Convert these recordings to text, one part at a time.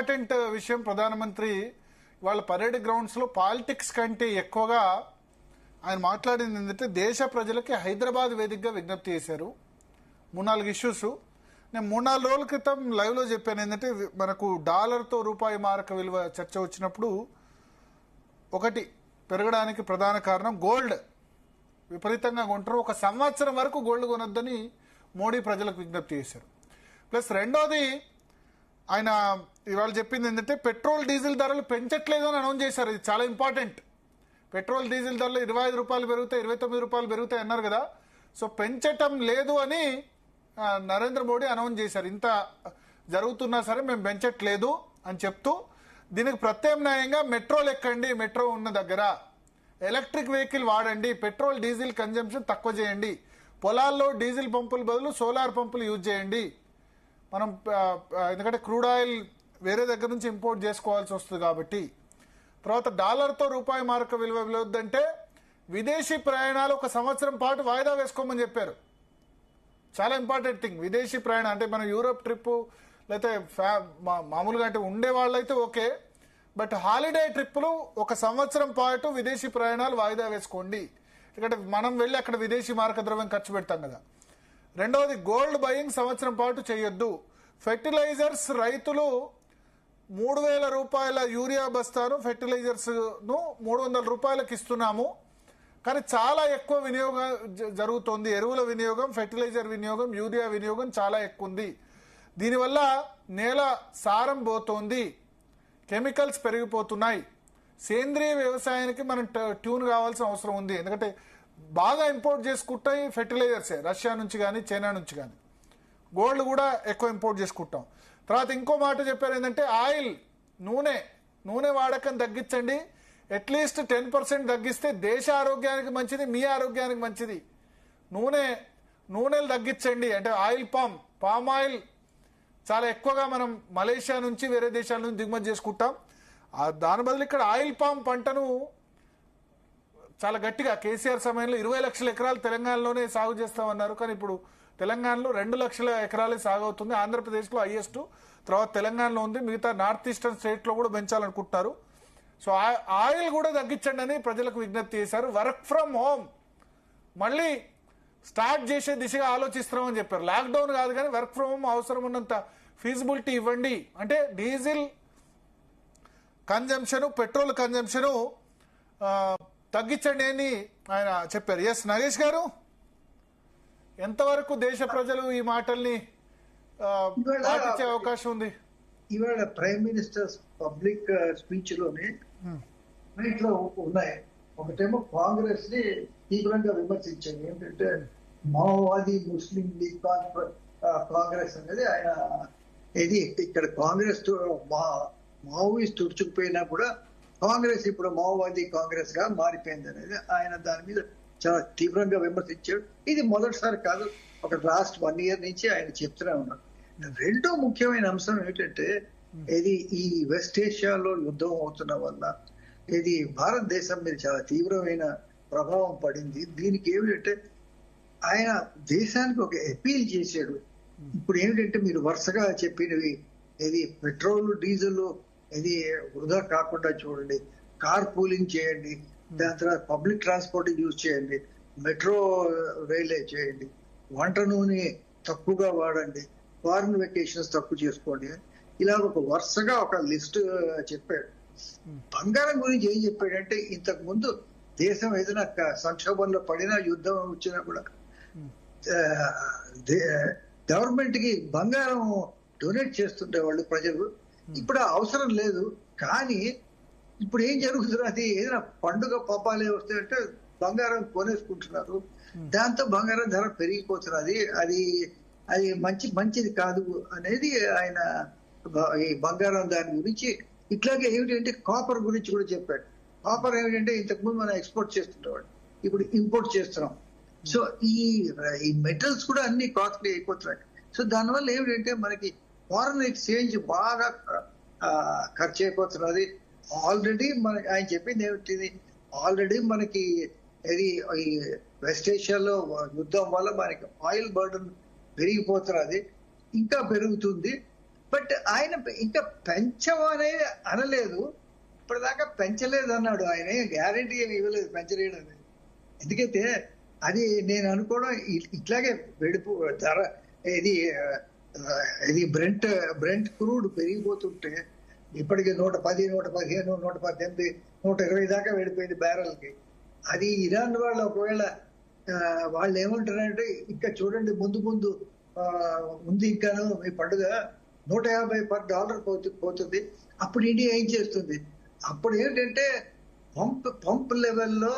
Important విషయం, ప్రధానమంత్రి వాళ్ళ పరేడ్ గ్రౌండ్స్లో పాలిటిక్స్ కంటే ఎక్కువగా ఆయన మాట్లాడింది ఏంటంటే దేశ ప్రజలకి హైదరాబాద్ వేదికగా విజ్ఞప్తి చేశారు. 3-4 ఇష్యూస్ నేను 3-4 రోజుల క్రితం లైవ్లో చెప్పాను. ఏంటంటే మనకు డాలర్తో రూపాయి మారక విలువ చర్చ వచ్చినప్పుడు ఒకటి పెరగడానికి ప్రధాన కారణం గోల్డ్ విపరీతంగా కొంటారు. 1 సంవత్సరం వరకు గోల్డ్ కొనొద్దని మోడీ ప్రజలకు విజ్ఞప్తి చేశారు. ప్లస్ రెండోది ఆయన ఇవాళ చెప్పింది ఏంటంటే పెట్రోల్ డీజిల్ ధరలు పెంచట్లేదు అని అనౌన్స్ చేశారు. ఇది చాలా ఇంపార్టెంట్. పెట్రోల్ డీజిల్ ధరలు 25 రూపాయలు పెరుగుతాయి, 29 రూపాయలు పెరుగుతాయి అన్నారు కదా. సో పెంచటం లేదు అని నరేంద్ర మోడీ అనౌన్స్ చేశారు. ఇంత జరుగుతున్నా సరే మేము పెంచట్లేదు అని చెప్తూ దీనికి ప్రత్యామ్నాయంగా మెట్రోలు ఎక్కండి, మెట్రో ఉన్న దగ్గర ఎలక్ట్రిక్ వెహికల్ వాడండి, పెట్రోల్ డీజిల్ కన్జంప్షన్ తక్కువ చేయండి, పొలాల్లో డీజిల్ పంపుల బదులు సోలార్ పంపులు యూజ్ చేయండి. మనం ఎందుకంటే క్రూడ్ ఆయిల్ వేరే దగ్గర నుంచి ఇంపోర్ట్ చేసుకోవాల్సి వస్తుంది కాబట్టి. తర్వాత డాలర్తో రూపాయి మారక విలువ వెళ్ళొద్దంటే విదేశీ ప్రయాణాలు 1 సంవత్సరం పాటు వాయిదా వేసుకోమని చెప్పారు. చాలా ఇంపార్టెంట్ థింగ్. విదేశీ ప్రయాణం అంటే మనం యూరోప్ ట్రిప్ లేకపోతే మామూలుగా అంటే ఉండే వాళ్ళైతే ఓకే, బట్ హాలిడే ట్రిప్పులు 1 సంవత్సరం పాటు విదేశీ ప్రయాణాలు వాయిదా వేసుకోండి. ఎందుకంటే మనం వెళ్ళి అక్కడ విదేశీ మారక ద్రవ్యం ఖర్చు పెడతాం కదా. రెండవది గోల్డ్ బయింగ్ సంవత్సరం పాటు చేయొద్దు. ఫెర్టిలైజర్స్ రైతులు 3,000 రూపాయల యూరియా బస్తాను ఫెర్టిలైజర్స్ ను 300 రూపాయలకు ఇస్తున్నాము, కానీ చాలా ఎక్కువ వినియోగం జరుగుతోంది. ఎరువుల వినియోగం, ఫెర్టిలైజర్ వినియోగం, యూరియా వినియోగం చాలా ఎక్కువ ఉంది. దీనివల్ల నేల సారం పోతోంది, కెమికల్స్ పెరిగిపోతున్నాయి. సేంద్రియ వ్యవసాయానికి మనం ట్యూన్ కావాల్సిన అవసరం ఉంది. ఎందుకంటే బాగా ఇంపోర్ట్ చేసుకుంటాయి ఫెర్టిలైజర్సే, రష్యా నుంచి కానీ చైనా నుంచి కానీ. గోల్డ్ కూడా ఎక్కువ ఇంపోర్ట్ చేసుకుంటాం. తర్వాత ఇంకో మాట చెప్పారు ఏంటంటే ఆయిల్, నూనె వాడకం తగ్గించండి. అట్లీస్ట్ 10% తగ్గిస్తే దేశ ఆరోగ్యానికి మంచిది, మీ ఆరోగ్యానికి మంచిది. నూనెలు తగ్గించండి. అంటే ఆయిల్ పామ్ ఆయిల్ చాలా ఎక్కువగా మనం మలేషియా నుంచి వేరే దేశాల నుంచి దిగుమతి చేసుకుంటాం. దాని బదులు ఇక్కడ ఆయిల్ పామ్ పంటను చాలా గట్టిగా కేసీఆర్ సమయంలో 20 లక్షల ఎకరాలు తెలంగాణలోనే సాగు చేస్తామన్నారు. కానీ ఇప్పుడు తెలంగాణలో 2 లక్షల ఎకరాలే సాగు అవుతుంది. ఆంధ్రప్రదేశ్లో హైయెస్ట్, తర్వాత తెలంగాణలో ఉంది. మిగతా నార్త్ ఈస్టర్న్ స్టేట్లో కూడా పెంచాలనుకుంటున్నారు. సో ఆయిల్ కూడా తగ్గించండి అని ప్రజలకు విజ్ఞప్తి చేశారు. వర్క్ ఫ్రమ్ హోమ్ మళ్ళీ స్టార్ట్ చేసే దిశగా ఆలోచిస్తున్నామని చెప్పారు. లాక్డౌన్ కాదు కానీ వర్క్ ఫ్రమ్ హోమ్ అవసరం ఉన్నంత ఫీజిబిలిటీ ఇవ్వండి. అంటే డీజిల్ కన్జంప్షన్, పెట్రోల్ కన్జంప్షన్ తగ్గించండి అని ఆయన చెప్పారు. ఎస్ నాగేష్ గారు, ఎంతవరకు దేశ ప్రజలు ఈ మాటల్ని పాటించే అవకాశం ఉంది? ఇవాళ ప్రైమ్ మినిస్టర్ పబ్లిక్ స్పీచ్ లోనే ఇట్లా ఉన్నాయి. ఒకటేమో కాంగ్రెస్ ని తీవ్రంగా విమర్శించారు. ఏంటంటే మావోవాది ముస్లిం లీగ్ కాంగ్రెస్ అనేది ఆయన ఇది ఇక్కడ కాంగ్రెస్ మావోయిస్ట్ తుడుచుకుపోయినా కూడా కాంగ్రెస్ ఇప్పుడు మావోవాది కాంగ్రెస్ గా మారిపోయింది అనేది ఆయన దాని మీద చాలా తీవ్రంగా విమర్శించాడు. ఇది మొదటిసారి కాదు, ఒక లాస్ట్ 1 year నుంచి ఆయన చెప్తూనే ఉన్నారు. రెండో ముఖ్యమైన అంశం ఏంటంటే ఇది ఈ వెస్ట్ ఏషియాలో యుద్ధం అవుతున్న వల్ల ఇది భారతదేశం మీద చాలా తీవ్రమైన ప్రభావం పడింది. దీనికి ఏమిటంటే ఆయన దేశానికి ఒక అపీల్ చేశాడు. ఇప్పుడు ఏమిటంటే మీరు వరుసగా చెప్పినవి ఇది పెట్రోల్ డీజిల్ ఇది వృధా కాకుండా చూడండి, కార్ పూలింగ్ చేయండి, దాని తర్వాత పబ్లిక్ ట్రాన్స్పోర్ట్ యూజ్ చేయండి, మెట్రో రైల్వే చేయండి, వంట నూనె తక్కువగా వాడండి, ఫారిన్ వెకేషన్స్ తక్కువ చేసుకోండి, ఇలా ఒక వరుసగా ఒక లిస్ట్ చెప్పాడు. బంగారం గురించి ఏం చెప్పాడంటే ఇంతకు ముందు దేశం ఏదైనా సంక్షోభంలో పడినా యుద్ధం వచ్చినా కూడా గవర్నమెంట్ కి బంగారం డొనేట్ చేస్తుండేవాళ్ళు ప్రజలు. ఇప్పుడు అవసరం లేదు. కానీ ఇప్పుడు ఏం జరుగుతున్నది, ఏదైనా పండుగ పాపాలే వస్తాయంటే బంగారం కొనేసుకుంటున్నారు. దాంతో బంగారం ధర పెరిగిపోతున్నది. అది మంచిది కాదు అనేది ఆయన ఈ బంగారం దాని గురించి. ఇట్లాగే ఏమిటంటే కాపర్ గురించి కూడా చెప్పాడు. కాపర్ ఏమిటంటే ఇంతకుముందు మనం ఎక్స్పోర్ట్ చేస్తుండేవాడు, ఇప్పుడు ఇంపోర్ట్ చేస్తున్నాం. సో ఈ మెటల్స్ కూడా అన్ని కాస్ట్లీ అయిపోతున్నాయి. సో దానివల్ల ఏమిటంటే మనకి ఫారెన్ ఎక్స్చేంజ్ బాగా ఖర్చు అయిపోతున్నది. ఆల్రెడీ మనకి ఆయన చెప్పింది ఏమిటిది, ఆల్రెడీ మనకి ఇది ఈ వెస్ట్ ఏషియాలో యుద్ధం వల్ల మనకి ఆయిల్ బర్డన్ పెరిగిపోతున్నది, ఇంకా పెరుగుతుంది. బట్ ఆయన ఇంకా పెంచమనేది అనలేదు, ఇప్పటిదాకా పెంచలేదు అన్నాడు. ఆయన గ్యారంటీ ఏమి ఇవ్వలేదు పెంచలేడు అనేది. ఎందుకైతే అది నేను అనుకోవడం ఇట్లాగే వెడుపు ధర ఇది ఇది బ్రెంట్ క్రూడ్ పెరిగిపోతుంటే ఇప్పటికి 110, 115, 118, 120 దాకా వెళ్ళిపోయింది బ్యారెల్కి. అది ఇరాన్ వాళ్ళు ఒకవేళ వాళ్ళు ఏమంటారంటే ఇంకా చూడండి ముందు ఉంది ఇంకాను మీ పండుగ $150 పోతుంది, అప్పుడు ఇండియా ఏం చేస్తుంది? అప్పుడు ఏంటంటే పంప్ లెవెల్లో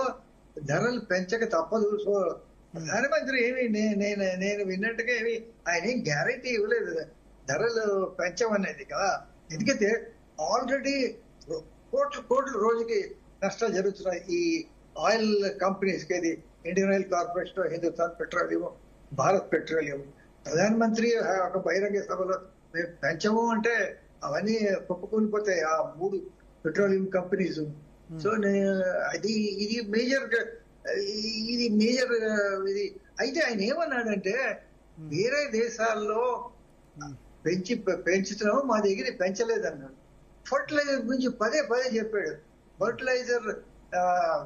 ధరలు పెంచక తప్పదు. సో ప్రధానమంత్రి ఏమి నేను విన్నట్టుగా ఏమి ఆయన ఏం గ్యారెంటీ ఇవ్వలేదు ధరలు పెంచమనేది కదా. ఎందుకంటే ఆల్రెడీ కోట్ల రోజుకి నష్టాలు జరుగుతున్నాయి ఈ ఆయిల్ కంపెనీస్ కి. ఇది Indian oil corporation, Hindustan petroleum, Bharat petroleum. ప్రధానమంత్రి ఒక బహిరంగ సభలో మేము పెంచము అంటే అవన్నీ కుప్పకూలిపోతాయి ఆ 3 పెట్రోలియం కంపెనీస్. సో ఇది మేజర్ ఇది. అయితే ఆయన ఏమన్నాడంటే వేరే దేశాల్లో పెంచుతున్నాము, మా దగ్గర పెంచలేదన్నాడు. ఫర్టిలైజర్ గురించి పదే చెప్పాడు. ఫర్టిలైజర్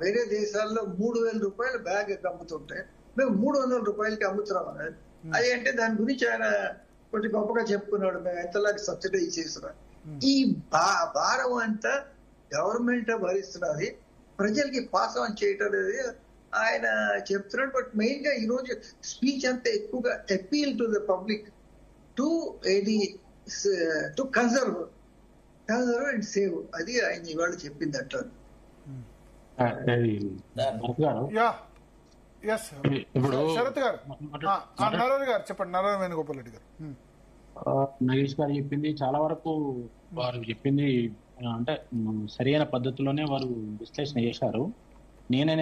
వేరే దేశాల్లో $3,000 బ్యాగ్ అమ్ముతుంటే మేము $300 అమ్ముతున్నాం అన్నాడు. అది అంటే దాని గురించి ఆయన కొంచెం గొప్పగా చెప్పుకున్నాడు, మేము ఎంతలాగా సబ్సిడైజ్ చేస్తున్నాం. ఈ భారం అంతా గవర్నమెంట్ భరిస్తున్నది, ప్రజలకి పాస్ ఆన్ చేయటం అనేది ఆయన చెప్తున్నాడు. బట్ మెయిన్ గా ఈ రోజు స్పీచ్ అంతా ఎక్కువగా appeal to the public to conserve and save. అది ఆయన ఇవాళ చెప్పింది అంటారు. ఇప్పుడు శరత్ గారు, నరహరి గారు చెప్పండి. నరహరి వేణుగోపాల్ రెడ్డి గారు. నగేష్ గారు చెప్పింది చాలా వరకు వారు చెప్పింది అంటే సరైన పద్ధతిలోనే వారు విశ్లేషణ చేశారు. నేనే